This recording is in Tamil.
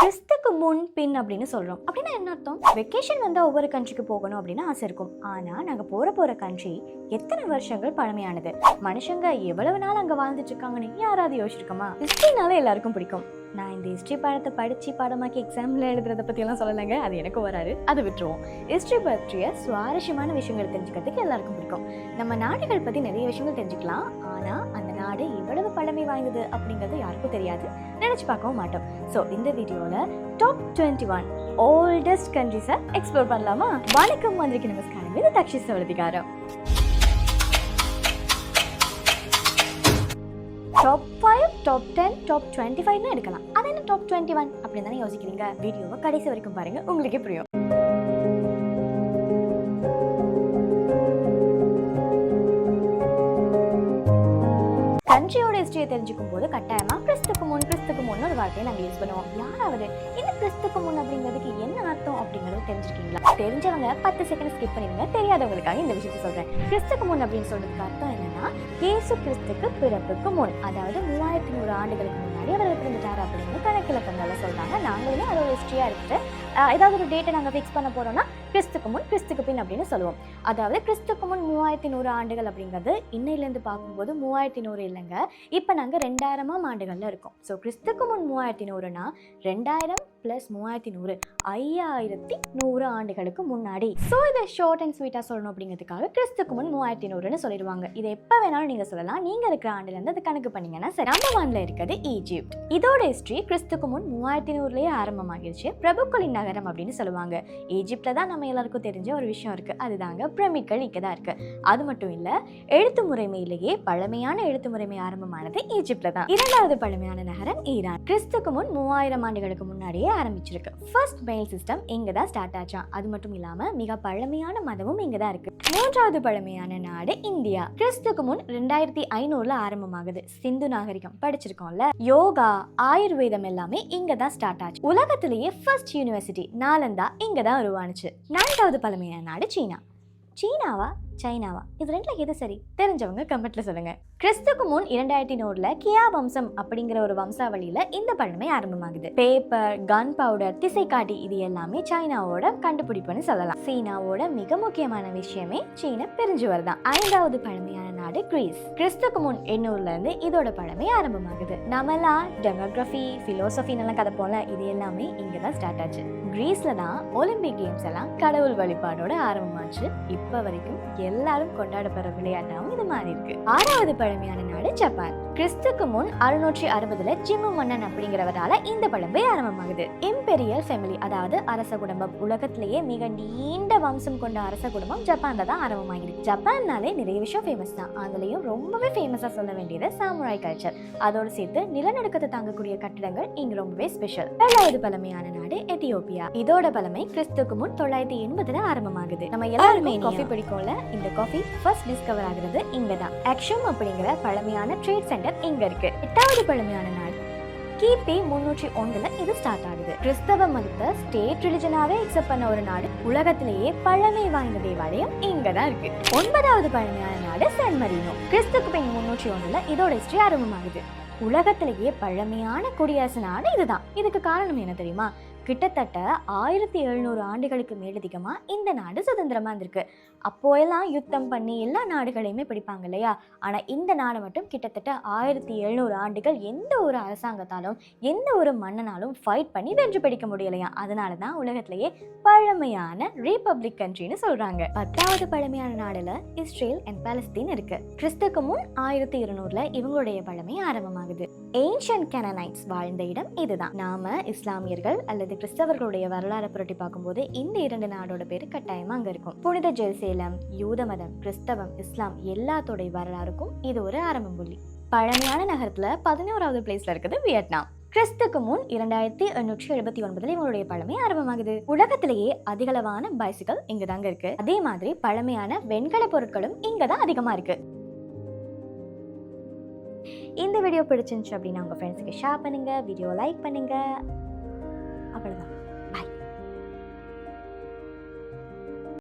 கிறிஸ்துக்கு முன் பின் அப்படின்னு சொல்றோம். அப்படின்னா என்ன அர்த்தம்? வெக்கேஷன் வந்தா ஒவ்வொரு கண்ட்ரிக்கு போகணும் அப்படின்னு ஆசை இருக்கும். ஆனா நாங்க போற கண்ட்ரி எத்தனை வருஷங்கள் பழமையானது, மனுஷங்க எவ்வளவு நாள் அங்க வாழ்ந்துட்டு இருக்காங்கன்னு யாராவது யோசிச்சிருக்கோமா? ஹிஸ்டரினால எல்லாருக்கும் பிடிக்கும். நான் இந்த ஹிஸ்ட்ரி பாடத்தை படிச்சு பாடமாக்கி எக்ஸாம்ல எழுதுறத பத்தி எல்லாம் சொல்லலைங்க, அது எனக்கு வராது, அதை விட்டுருவோம். ஹிஸ்ட்ரி பற்றிய சுவாரஸ்யமான விஷயங்கள் தெரிஞ்சுக்கிறதுக்கு எல்லாருக்கும் பிடிக்கும். நம்ம நாடுகள் பத்தி நிறைய விஷயங்கள் தெரிஞ்சுக்கலாம். ஆனா அந்த நாடு எவ்வளவு பழமை வாய்ந்தது அப்படிங்கிறது யாருக்கும் தெரியாது, நினைச்சு பார்க்கவும் மாட்டோம். ஸோ இந்த வீடியோல டாப் 21 ஓல்டஸ்ட் கண்ட்ரிஸை எக்ஸ்ப்ளோர் பண்ணலாமா? வணக்கம், வந்திருக்கு நமஸ்காரம். இது தக்ஷி சவலதிகாரம். டாப் 5, டாப் 10, டாப் 25 எடுக்கலாம். அது என்ன டாப் 21 அப்படின்னு தானே யோசிக்கிறீங்க? வீடியோவை கடைசி வரைக்கும் பாருங்க, உங்களுக்கே புரியும். கண்ட்ரியோட ஹிஸ்டரியை தெரிஞ்சுக்கும் போது கட்டாயமா கிறிஸ்துக்கு முன் ஒரு வார்த்தையை நாங்கள் யூஸ் பண்ணுவோம். யாராவது இந்த கிறிஸ்துக்கு முன் அப்படிங்கிறதுக்கு என்ன அர்த்தம் அப்படிங்கறது தெரிஞ்சுக்கீங்களா? தெரிஞ்சவங்க 10 செகண்ட் ஸ்கிப் பண்ணிடுங்க. தெரியாதவங்களுக்காக இந்த விஷயத்தை சொல்றேன். கிறிஸ்துக்கு முன் அப்படின்னு சொல்றதுக்கு அர்த்தம் என்னன்னா, இயேசு கிறிஸ்துக்கு பிறப்புக்கு முன், அதாவது 3100 ஆண்டுகளுக்கு முன்னாடி அவர் பிறந்துட்டாரு அப்படின்னு கணக்கிலக்கங்கள்ல சொல்றாங்க. நாங்களுமே அதோட ஹிஸ்டரியா எடுத்துட்டு ஏதாவது ஒரு டேட்டை நாங்கள் ஃபிக்ஸ் பண்ண போறோம்னா கிறிஸ்துக்கு முன் கிறிஸ்துக்கு பின் அப்படின்னு சொல்லுவோம். அதாவது கிறிஸ்துக்கு முன் 3100 ஆண்டுகள் அப்படிங்கிறது இன்னையிலேருந்து பார்க்கும்போது 3100 இல்லைங்க, இப்போ நாங்கள் 2000ஆம் ஆண்டுகள்ல இருக்கோம். ஸோ கிறிஸ்துக்கு முன் 3100னா 2000 + 3100 5100 ஆண்டுகளுக்கு முன்னாடி. ஸோ இதை ஷார்ட் அண்ட் ஸ்வீட்டாக சொல்லணும் அப்படிங்கிறதுக்காக கிறிஸ்துக்கு முன் 3100ன்னு சொல்லிடுவாங்க. இதை எப்போ வேணாலும் நீங்கள் சொல்லலாம். நீங்கள் இருக்கிற ஆண்டுலேருந்து அது கணக்கு பண்ணீங்கன்னா சரி. நம்பர் 1ல இருக்கிறது ஈஜிப்ட். இதோட ஹிஸ்ட்ரி கிறிஸ்துக்கு முன் 3100லேயே ஆரம்பமாகிடுச்சு. பிரபுக்களின் நகரம் அப்படின்னு சொல்லுவாங்க. ஈஜிப்ட்ல தான் நம்ம எல்லாருக்கும் தெரிஞ்ச ஒரு விஷயம் இருக்கு, அதுதாங்க பிரமிட்கள் இங்கே தான் இருக்கு. அது மட்டும் இல்லை, எழுத்து முறைமையிலேயே பழமையான எழுத்து முறைமை ஆரம்பமானது ஈஜிப்ட்ல தான். இரண்டாவது பழமையான நகரம் ஈரான். கிறிஸ்துக்கு முன் 3000 ஆண்டுகளுக்கு முன்னாடியே ஆரம்பிச்சிருக்கு. ஃபர்ஸ்ட் மெயில் சிஸ்டம் இங்க தான் ஸ்டார்ட் ஆச்சா. அது மட்டும் இல்லாம மிக பழமையான மதமும் இங்க தான் இருக்கு. மூன்றாவது பழமையான நாடு இந்தியா. கிறிஸ்துக்கு முன் 2500ல ஆரம்பமாகுது. சிந்து நாகரிகம் படிச்சிருக்கோம்ல. யோகா, ஆயுர்வேதம் எல்லாமே இங்க தான் ஸ்டார்ட் ஆச்சு. உலகத்திலேயே ஃபர்ஸ்ட் யூனிவர்சிட்டி நாலந்தா இங்க தான் உருவானுச்சு. நான்காவது பழமையான நாடு சீனா. சைனாவா இது ரெண்டுல எது சரி? தெரிஞ்சவங்க கமெண்ட்ல சொல்லுங்க. கிறிஸ்துக்கு முன் 2100ல கியா வம்சம் அப்படிங்கிற ஒரு வம்சாவளியில இந்த பழமை ஆரம்பமாகுது. பேப்பர், கன் பவுடர், திசைக்காட்டி இது எல்லாமே சைனாவோட கண்டுபிடிப்புன்னு சொல்லலாம். சீனாவோட மிக முக்கியமான விஷயமே சீன பெருஞ்சுவர் தான். ஐந்தாவது பழமையான நாடு கிரீஸ். கிறிஸ்துக்கு முன் 800ல இருந்து இதோட பழமை ஆரம்பமாகுது. நம்மலாம் டெமோகிராஃபி, பிலோசபின்னு எல்லாம் கதை போல இது எல்லாமே இங்கதான் ஸ்டார்ட் ஆச்சு. கிரீஸ்ல தான் ஒலிம்பிக் கேம்ஸ் எல்லாம் கடவுள் வழிபாடோட ஆரம்பமாச்சு. இப்ப வரைக்கும் எல்லாரும் கொண்டாடப்படுற விளையாட்டாவும் இது மாறி இருக்கு. ஆறாவது பழமையான நாடு ஜப்பான். கிறிஸ்துக்கு முன் 660ல ஜிம்மு மன்னன் அப்படிங்கிறவரால இந்த பழமை ஆரம்பமாகுது. இம்பெரியல் ஃபேமிலி, அதாவது அரச குடும்பம். உலகத்திலேயே மிக நீண்ட வம்சம் கொண்ட அரச குடும்பம் ஜப்பான்ல தான் ஆரம்பமாகிருக்கு. ஜப்பான்னாலே நிறைய விஷயம் ஃபேமஸ் தான். அதுலயும் ரொம்பவே ஃபேமஸா சொல்ல வேண்டியது சாமுராய் கல்ச்சர். அதோடு சேர்த்து நிலநடுக்கத்தை தாங்கக்கூடிய கட்டிடங்கள் இங்க ரொம்பவே ஸ்பெஷல். ஏழாவது பழமையான நாடு எத்தியோப்பியா. இதோட பழமை கிறிஸ்துக்கு முன் 980ல ஆரம்பமாகுது. நம்ம எல்லாருமே காஃபி பிடிக்கும்ல, இந்த காஃபி ஃபர்ஸ்ட் டிஸ்கவர் ஆகுறது இங்க தான். ஆக்ஷம் அப்படிங்கிற பழமையான ட்ரேட் சென்டர் இங்க இருக்கு. எட்டாவது பழமையான நாடு கிபி 301ல இது ஸ்டார்ட் ஆகுது. கிறிஸ்தவ மதத்தை ஸ்டேட் ரிலிஜனாவே அக்செப்ட் பண்ண ஒரு நாடு. உலகத்திலேயே பழமை வாய்ந்த தேவாலயம் இங்க தான் இருக்கு. ஒன்பதாவது பழமையான நாடு சான் மரீனோ. கிறிஸ்துக்கு பின் 301ல இதோட ஹிஸ்டரி ஆரம்பமாகுது. உலகத்திலேயே பழமையான குடியரசு நாடு இதுதான். இதுக்கு காரணம் என்ன தெரியுமா? கிட்டத்தட்ட 1700 ஆண்டுகளுக்கு மேலதிகமா இந்த நாடு சுதந்திரமா இருந்திருக்கு. அப்போ எல்லாம் யுத்தம் பண்ணி எல்லா நாடுகளையுமே பிடிப்பாங்க இல்லையா? ஆனா இந்த நாடு மட்டும் கிட்டத்தட்ட 1700 ஆண்டுகள் எந்த ஒரு அரசாங்கத்தாலும் எந்த ஒரு மன்னனாலும் ஃபைட் பண்ணி வென்று பிடிக்க முடியலையா. அதனாலதான் உலகத்திலேயே பழமையான ரிபப்ளிக் கண்ட்ரின்னு சொல்றாங்க. 10வது பழமையான நாடுல இஸ்ரேல் அண்ட் பாலஸ்தீன் இருக்கு. கிறிஸ்துக்கு முன் 1200ல இவங்களுடைய பழமை ஆரம்பமாகுது. ஏன்ஷியன்ட் கனனைட்ஸ் வாழ்ந்த இடம் இதுதான். நாம இஸ்லாமியர்கள் அல்லது கிறிஸ்தவர்களுடைய வரலாறு புரட்டி பார்க்கும்போது இந்த இரண்டு நாடோட பேரு கட்டாயமா அங்க இருக்கும். புனித ஜெருசலேம், யூத மதம், கிறிஸ்தவம், இஸ்லாம் எல்லாத்தோடைய வரலாறுக்கும் இது ஒரு ஆரம்பம் புள்ளி. பழமையான நகரத்துல 11வது பிளேஸ்ல இருக்குது வியட்நாம். கிறிஸ்துக்கு முன் 2879ல இவங்களுடைய பழமை ஆரம்பமாகுது. உலகத்திலேயே அதிகளவான பைசிக்கல் இங்க தாங்க இருக்கு. அதே மாதிரி பழமையான வெண்கல பொருட்களும் இங்கதான் அதிகமா இருக்கு. இந்த வீடியோ பிடிச்சிருந்துச்சு அப்படின்னா உங்க ஃப்ரெண்ட்ஸுக்கு ஷேர் பண்ணுங்க, வீடியோ லைக் பண்ணுங்க. அவ்வளவுதான்.